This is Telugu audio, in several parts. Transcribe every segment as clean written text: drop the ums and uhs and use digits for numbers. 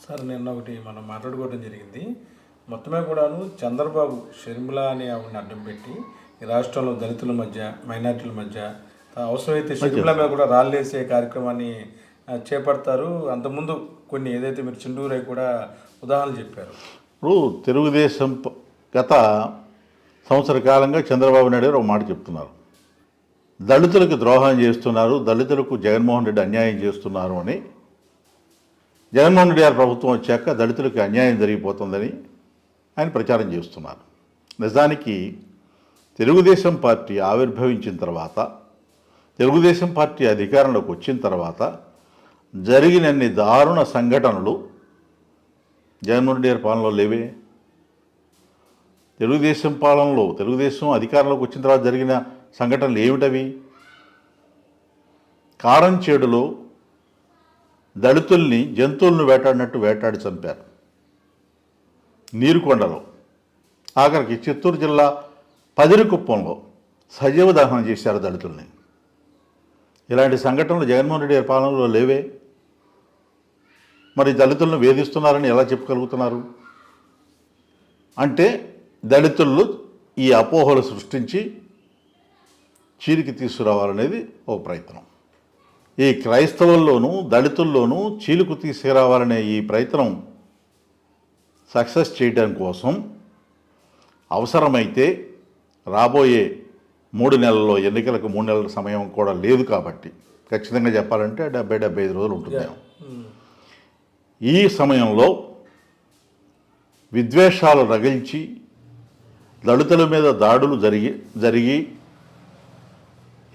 సార్ నిన్న ఒకటి మనం మాట్లాడుకోవడం జరిగింది. మొత్తమే కూడాను చంద్రబాబు షర్మిల అనే ఆవిడని అడ్డం పెట్టి ఈ రాష్ట్రంలో దళితుల మధ్య, మైనార్టీల మధ్య అవసరమైతే షర్మిల మీద కూడా రాళ్ళేసే కార్యక్రమాన్ని చేపడతారు. అంతకుముందు కొన్ని ఏదైతే మీరు చిండూరై కూడా ఉదాహరణలు చెప్పారు. ఇప్పుడు తెలుగుదేశం గత సంవత్సర కాలంగా చంద్రబాబు నాయుడు గారు ఒక మాట చెప్తున్నారు. దళితులకు ద్రోహం చేస్తున్నారు, దళితులకు జగన్మోహన్ రెడ్డి అన్యాయం చేస్తున్నారు అని. జగన్మోహన్ రెడ్డి గారి ప్రభుత్వం వచ్చాక దళితులకు అన్యాయం జరిగిపోతుందని ఆయన ప్రచారం చేస్తున్నారు. నిజానికి తెలుగుదేశం పార్టీ ఆవిర్భవించిన తర్వాత, తెలుగుదేశం పార్టీ అధికారంలోకి వచ్చిన తర్వాత జరిగినన్ని దారుణ సంఘటనలు జగన్మోహన్ రెడ్డి గారి పాలనలో లేవే. తెలుగుదేశం పాలనలో, తెలుగుదేశం అధికారంలోకి వచ్చిన తర్వాత జరిగిన సంఘటనలు ఏమిటవి? కారంచేడులో దళితుల్ని జంతువులను వేటాడినట్టు వేటాడి చంపారు. నీరుకొండలో, ఆఖరికి చిత్తూరు జిల్లా పదిరికుప్పంలో సజీవ దహనం చేశారు దళితుల్ని. ఇలాంటి సంఘటనలు జగన్మోహన్ రెడ్డి గారి పాలనలో లేవే. మరి దళితులను వేధిస్తున్నారని ఎలా చెప్పగలుగుతున్నారు? అంటే దళితులు ఈ అపోహలు సృష్టించి చీలికి తీసుకురావాలనేది ఒక ప్రయత్నం. ఈ క్రైస్తవుల్లోనూ దళితుల్లోనూ చీలుకు తీసుకురావాలనే ఈ ప్రయత్నం సక్సెస్ చేయడం కోసం అవసరమైతే రాబోయే 3 నెలల్లో, ఎన్నికలకు 3 నెలల సమయం కూడా లేదు కాబట్టి ఖచ్చితంగా చెప్పాలంటే 70-75 రోజులు ఉంటుంది. ఈ సమయంలో విద్వేషాలు రగిల్చి దళితుల మీద దాడులు జరిగి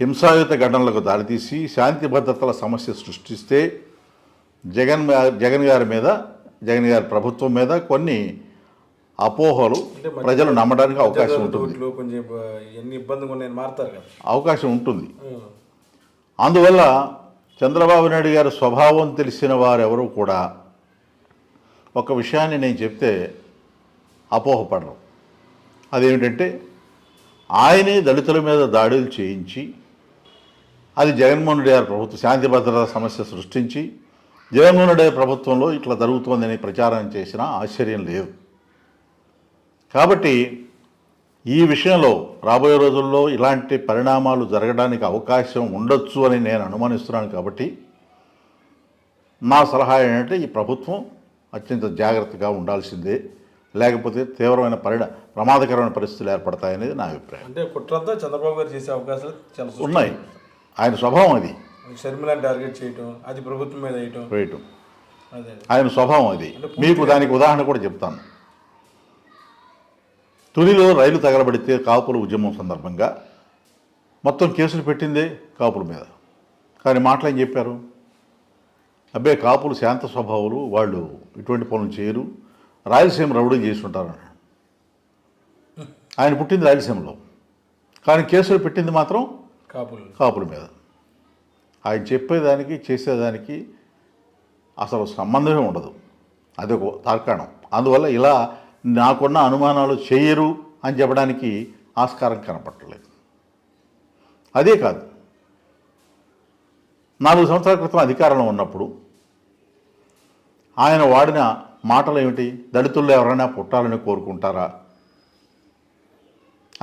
హింసాయుత ఘటనలకు దారితీసి శాంతి భద్రతల సమస్య సృష్టిస్తే జగన్ గారి ప్రభుత్వం మీద కొన్ని అపోహలు ప్రజలు నమ్మడానికి అవకాశం ఉంటుంది, అవకాశం ఉంటుంది. అందువల్ల చంద్రబాబు నాయుడు గారి స్వభావం తెలిసిన వారెవరూ కూడా ఒక విషయాన్ని నేను చెప్తే అపోహపడరు. అదేమిటంటే ఆయనే దళితుల మీద దాడులు చేయించి, అది జగన్మోహన్ రెడ్డి గారి ప్రభుత్వం శాంతి భద్రతా సమస్య సృష్టించి జగన్మోహన్ రెడ్డి గారి ప్రభుత్వంలో ఇట్లా జరుగుతోందని ప్రచారం చేసినా ఆశ్చర్యం లేదు. కాబట్టి ఈ విషయంలో రాబోయే రోజుల్లో ఇలాంటి పరిణామాలు జరగడానికి అవకాశం ఉండొచ్చు అని నేను అనుమానిస్తున్నాను. కాబట్టి నా సలహా ఏంటంటే ఈ ప్రభుత్వం అత్యంత జాగ్రత్తగా ఉండాల్సిందే, లేకపోతే తీవ్రమైన ప్రమాదకరమైన పరిస్థితులు ఏర్పడతాయనేది నా అభిప్రాయం. అంటే కుట్రంతా చంద్రబాబు గారు చేసే అవకాశాలు చాలా ఉన్నాయి. ఆయన స్వభావం అది. షర్మిలను టార్గెట్ చేయటం, అది ప్రభుత్వం మీద వేయటం ఆయన స్వభావం అది. మీకు దానికి ఉదాహరణ కూడా చెప్తాను. తునిలో రైలు తగలబడితే కాపుల ఉద్యమం సందర్భంగా మొత్తం కేసులు పెట్టిందే కాపుల మీద. కానీ మాటలు ఏం చెప్పారు? అబ్బే కాపులు శాంత స్వభావాలు, వాళ్ళు ఇటువంటి పనులు చేయరు, రాయలసీమ రౌడీ చేసి ఉంటారు. ఆయన పుట్టింది రాయలసీమలో, కానీ కేసులు పెట్టింది మాత్రం కాపుల మీద. ఆయన చెప్పేదానికి చేసేదానికి అసలు సంబంధమే ఉండదు. అదొక తార్కాణం. అందువల్ల ఇలా నాకున్న అనుమానాలు చేయరు అని చెప్పడానికి ఆస్కారం కనపట్టలేదు. అదే కాదు, 4 సంవత్సరాల క్రితం అధికారంలో ఉన్నప్పుడు ఆయన వాడిన మాటలు ఏమిటి? దళితుల్లో ఎవరైనా పుట్టాలని కోరుకుంటారా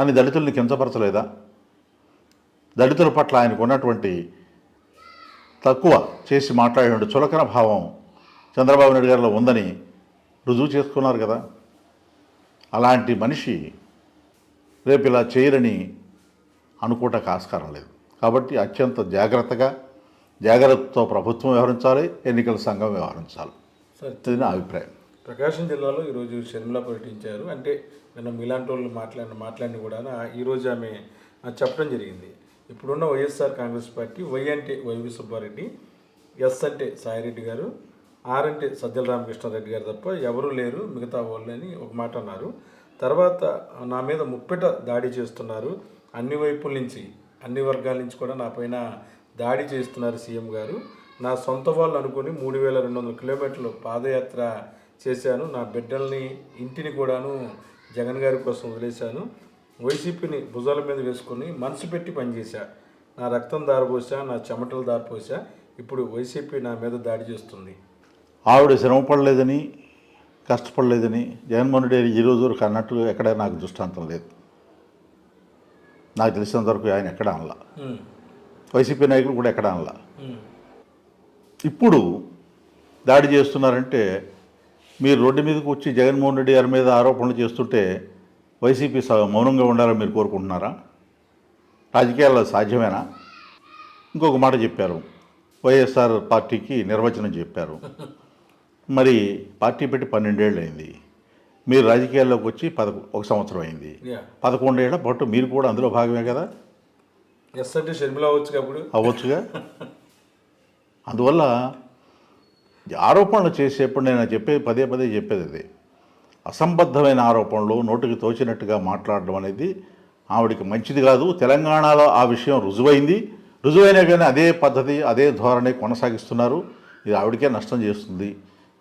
అని దళితుల్ని కించపరచలేదా? దళితుల పట్ల ఆయనకు ఉన్నటువంటి తక్కువ చేసి మాట్లాడే చులకన భావం చంద్రబాబు నాయుడు గారిలో ఉందని రుజువు చేసుకున్నారు కదా. అలాంటి మనిషి రేపు ఇలా చేయరని అనుకోవటానికి ఆస్కారం లేదు. కాబట్టి అత్యంత జాగ్రత్తతో ప్రభుత్వం వ్యవహరించాలి, ఎన్నికల సంఘం వ్యవహరించాలి. ఇది నా అభిప్రాయం. ప్రకాశం జిల్లాలో ఈరోజు షర్మిల పర్యటించారు. అంటే నిన్న మీలాంటి వాళ్ళు మాట్లాడిన కూడా ఈరోజు ఆమె చెప్పడం జరిగింది. ఇప్పుడున్న వైఎస్ఆర్ కాంగ్రెస్ పార్టీ వై అంటే వైవి సుబ్బారెడ్డి, ఎస్ అంటే సాయిరెడ్డి గారు, ఆర్ అంటే సజ్జల రామకృష్ణారెడ్డి గారు తప్ప ఎవరూ లేరు మిగతా వాళ్ళు అని ఒక మాట అన్నారు. తర్వాత నా మీద ముప్పెట దాడి చేస్తున్నారు, అన్ని వైపుల నుంచి అన్ని వర్గాల నుంచి కూడా నా పైన దాడి చేస్తున్నారు సీఎం గారు. నా సొంత వాళ్ళు అనుకుని 3200 కిలోమీటర్లు పాదయాత్ర చేశాను. నా బిడ్డల్ని ఇంటిని కూడాను జగన్ గారి కోసం వదిలేశాను. వైసీపీని భుజాల మీద వేసుకొని మనసు పెట్టి పనిచేశా. నా రక్తం దారిపోసా, నా చెమటలు దారిపోసా. ఇప్పుడు వైసీపీ నా మీద దాడి చేస్తుంది. ఆవిడ శ్రమ పడలేదని కష్టపడలేదని జగన్మోహన్ రెడ్డి ఈ రోజు వరకు అన్నట్టు ఎక్కడ నాకు దృష్టాంతం లేదు. నాకు తెలిసినంత వరకు ఆయన ఎక్కడ అనలా, వైసీపీ నాయకులు కూడా ఎక్కడ అనలా. ఇప్పుడు దాడి చేస్తున్నారంటే మీరు రోడ్డు మీదకి వచ్చి జగన్మోహన్ రెడ్డి గారి మీద ఆరోపణలు చేస్తుంటే వైసీపీ మౌనంగా ఉండాలని మీరు కోరుకుంటున్నారా? రాజకీయాల్లో సాధ్యమేనా? ఇంకొక మాట చెప్పారు, వైఎస్ఆర్ పార్టీకి నిర్వచనం చెప్పారు. మరి పార్టీ పెట్టి 12 ఏళ్ళు అయింది, మీరు రాజకీయాల్లోకి వచ్చి 1 సంవత్సరం అయింది. 11 ఏళ్ల పాటు మీరు కూడా అందులో భాగమే కదా. ఎస్ అంటే షర్మిల అవ్వచ్చుగా. అందువల్ల ఆరోపణలు చేసేప్పుడు నేను పదే పదే చెప్పేది అది, అసంబద్ధమైన ఆరోపణలు నోటికి తోచినట్టుగా మాట్లాడడం అనేది ఆవిడికి మంచిది కాదు. తెలంగాణలో ఆ విషయం రుజువైనా కానీ అదే పద్ధతి అదే ధోరణి కొనసాగిస్తున్నారు. ఇది ఆవిడకే నష్టం చేస్తుంది.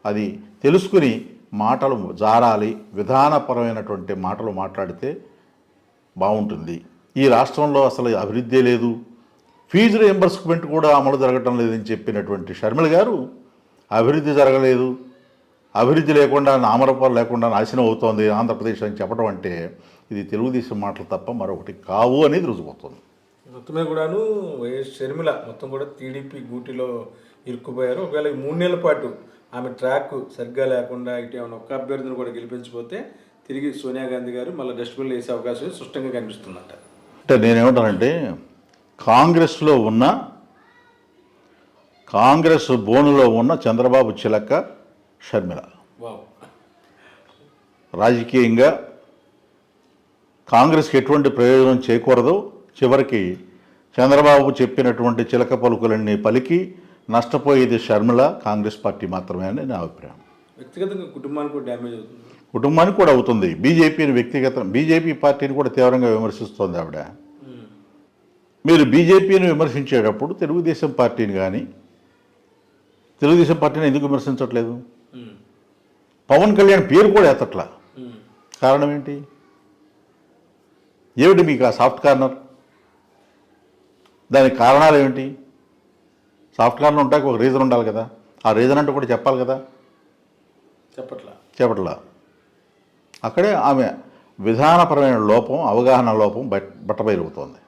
అది తెలుసుకుని మాటలు జారాలి, విధానపరమైనటువంటి మాటలు మాట్లాడితే బాగుంటుంది. ఈ రాష్ట్రంలో అసలు అభివృద్ధి లేదు, ఫీజు రియంబర్స్మెంట్ కూడా అమలు జరగటం లేదని చెప్పినటువంటి షర్మిల గారు అభివృద్ధి జరగలేదు, అభివృద్ధి లేకుండా నామరూపాలు లేకుండా నాశనం అవుతోంది ఆంధ్రప్రదేశ్ అని చెప్పడం అంటే ఇది తెలుగుదేశం మాటలు తప్ప మరొకటి కావు అనేది రుజువుతుంది. మొత్తమే కూడాను వైఎస్ షర్మిల మొత్తం కూడా టీడీపీ గూటిలో ఇరుక్కుపోయారు. ఒకవేళ ఈ 3 నెలల పాటు ఆమె ట్రాక్ సరిగ్గా లేకుండా ఇటు ఏమైనా ఒక్క అభ్యర్థిని కూడా గెలిపించిపోతే తిరిగి సోనియా గాంధీ గారు మళ్ళీ డస్ట్బిన్లో వేసే అవకాశం స్పష్టంగా కనిపిస్తుందంట. అంటే నేనేమంటానంటే కాంగ్రెస్ బోనులో ఉన్న చంద్రబాబు చిలక షర్మిల రాజకీయంగా కాంగ్రెస్కి ఎటువంటి ప్రయోజనం చేకూరదో, చివరికి చంద్రబాబు చెప్పినటువంటి చిలక పలుకులన్నీ పలికి నష్టపోయేది షర్మిల, కాంగ్రెస్ పార్టీ మాత్రమే అని నా అభిప్రాయం. వ్యక్తిగతంగా కుటుంబానికి కూడా డ్యామేజ్ అవుతుంది, కుటుంబానికి కూడా అవుతుంది. బీజేపీ పార్టీని కూడా తీవ్రంగా విమర్శిస్తోంది ఆవిడ. మీరు బీజేపీని విమర్శించేటప్పుడు తెలుగుదేశం పార్టీని ఎందుకు విమర్శించట్లేదు? పవన్ కళ్యాణ్ పేరు కూడా ఎత్తట్లా. కారణం ఏంటి? మీకు ఆ సాఫ్ట్ కార్నర్? దానికి కారణాలు ఏమిటి? సాఫ్ట్ కార్నర్ ఉంటాక ఒక రీజన్ ఉండాలి కదా. ఆ రీజన్ అంటే కూడా చెప్పాలి కదా. చెప్పట్లా. అక్కడే ఆమె విధానపరమైన లోపం, అవగాహన లోపం బట్టబయలుగుతోంది.